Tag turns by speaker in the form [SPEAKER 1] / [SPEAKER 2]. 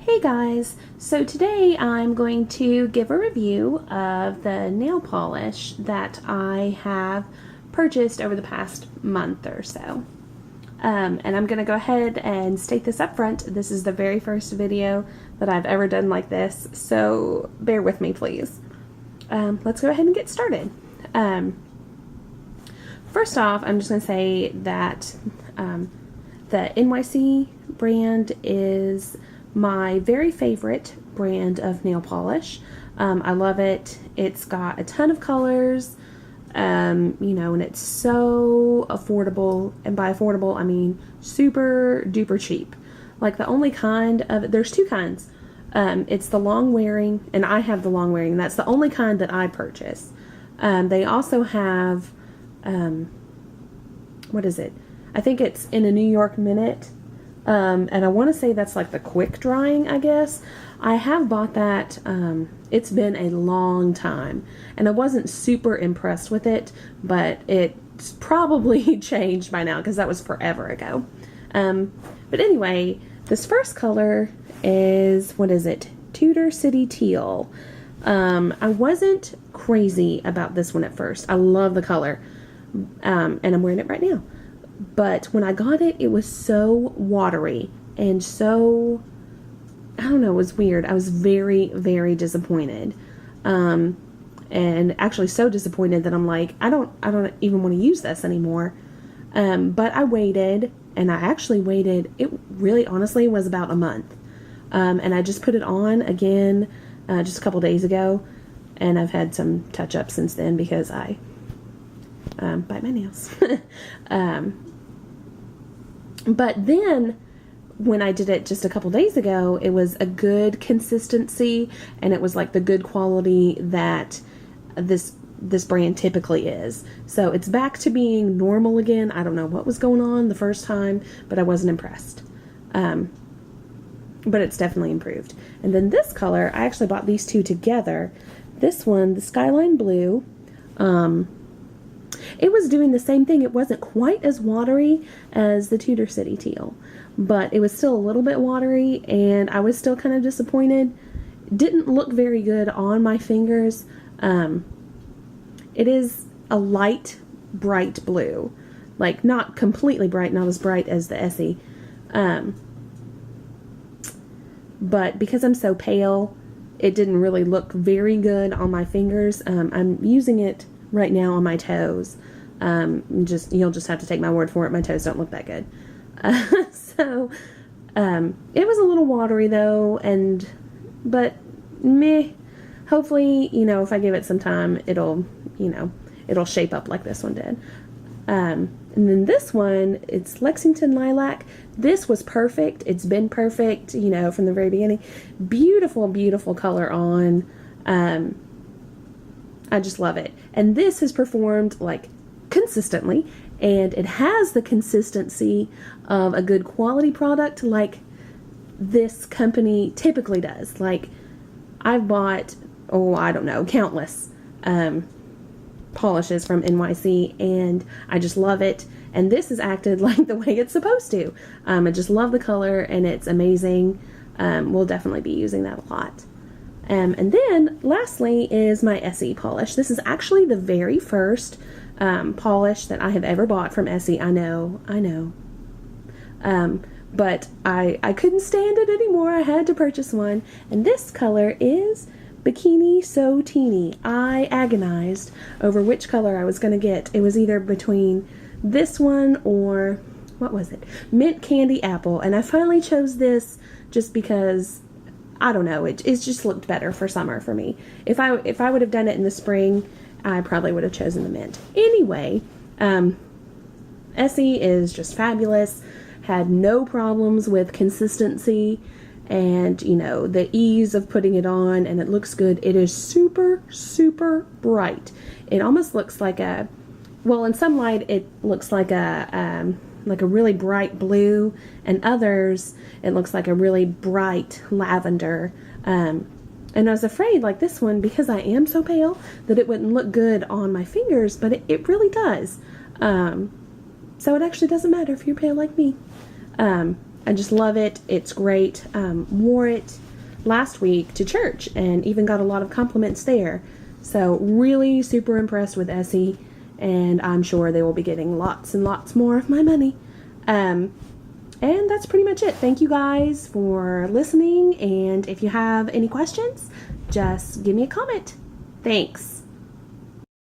[SPEAKER 1] Hey guys, so today I'm going to give a review of the nail polish that I have purchased over the past month or so. And I'm going to go ahead and state this up front. This is the very first video that I've ever done like this, so bear with me please. Let's go ahead and get started. First off, I'm just going to say that the NYC brand is my very favorite brand of nail polish. I love it. It's got a ton of colors, and it's so affordable. And by affordable, I mean super duper cheap. Like the only kind of, there's two kinds. It's the long wearing, and I have the long wearing. That's the only kind that I purchase. They also have, what is it? I think it's in a New York Minute. And I want to say that's like the quick drying, I guess. I have bought that. It's been a long time, and I wasn't super impressed with it, but it's probably changed by now because that was forever ago. But anyway, this first color is, what is it? Tudor City Teal. I wasn't crazy about this one at first. I love the color, and I'm wearing it right now. But when I got it, it was so watery and so, I don't know, it was weird. I was very, very disappointed. And actually so disappointed that I'm like, I don't even want to use this anymore. But I waited, and I actually waited, it really honestly was about a month. And I just put it on again just a couple days ago, and I've had some touch-ups since then because I bite my nails. But then when I did it just a couple days ago, it was a good consistency, and it was like the good quality that this brand typically is. So it's back to being normal again. I don't know what was going on the first time, but I wasn't impressed. But it's definitely improved. And then this color, I actually bought these two together. This one, the Skyline Blue, it was doing the same thing. It wasn't quite as watery as the Tudor City Teal, but it was still a little bit watery, and I was still kind of disappointed. Didn't look very good on my fingers. It is a light, bright blue. Like, not completely bright, not as bright as the Essie. But because I'm so pale, it didn't really look very good on my fingers. I'm using it right now on my toes. You'll just have to take my word for it. My toes don't look that good. So, it was a little watery though, but meh. Hopefully, if I give it some time, it'll shape up like this one did. And then this one, it's Lexington Lilac. This was perfect. It's been perfect, from the very beginning. Beautiful, beautiful color on. I just love it. And this has performed like consistently, and it has the consistency of a good quality product like this company typically does. Like, I've bought, I don't know, countless polishes from NYC, and I just love it. And this has acted like the way it's supposed to. I just love the color, and it's amazing. We'll definitely be using that a lot. And then, lastly, is my Essie polish. This is actually the very first polish that I have ever bought from Essie. I know. But I couldn't stand it anymore. I had to purchase one. And this color is Bikini So Teeny. I agonized over which color I was going to get. It was either between this one or, what was it? Mint Candy Apple. And I finally chose this just because, I don't know, it just looked better for summer for me. If I would have done it in the spring, I probably would have chosen the mint. Anyway, Essie is just fabulous. Had no problems with consistency and, the ease of putting it on, and it looks good. It is super, super bright. It almost looks like in some light it looks like a really bright blue, and others it looks like a really bright lavender. And I was afraid, like this one, because I am so pale, that it wouldn't look good on my fingers, but it really does. So it actually doesn't matter if you're pale like me. I just love it. It's great. Wore it last week to church and even got a lot of compliments there. So really super impressed with Essie, and I'm sure they will be getting lots and lots more of my money. And that's pretty much it. Thank you guys for listening, and if you have any questions, just give me a comment. Thanks.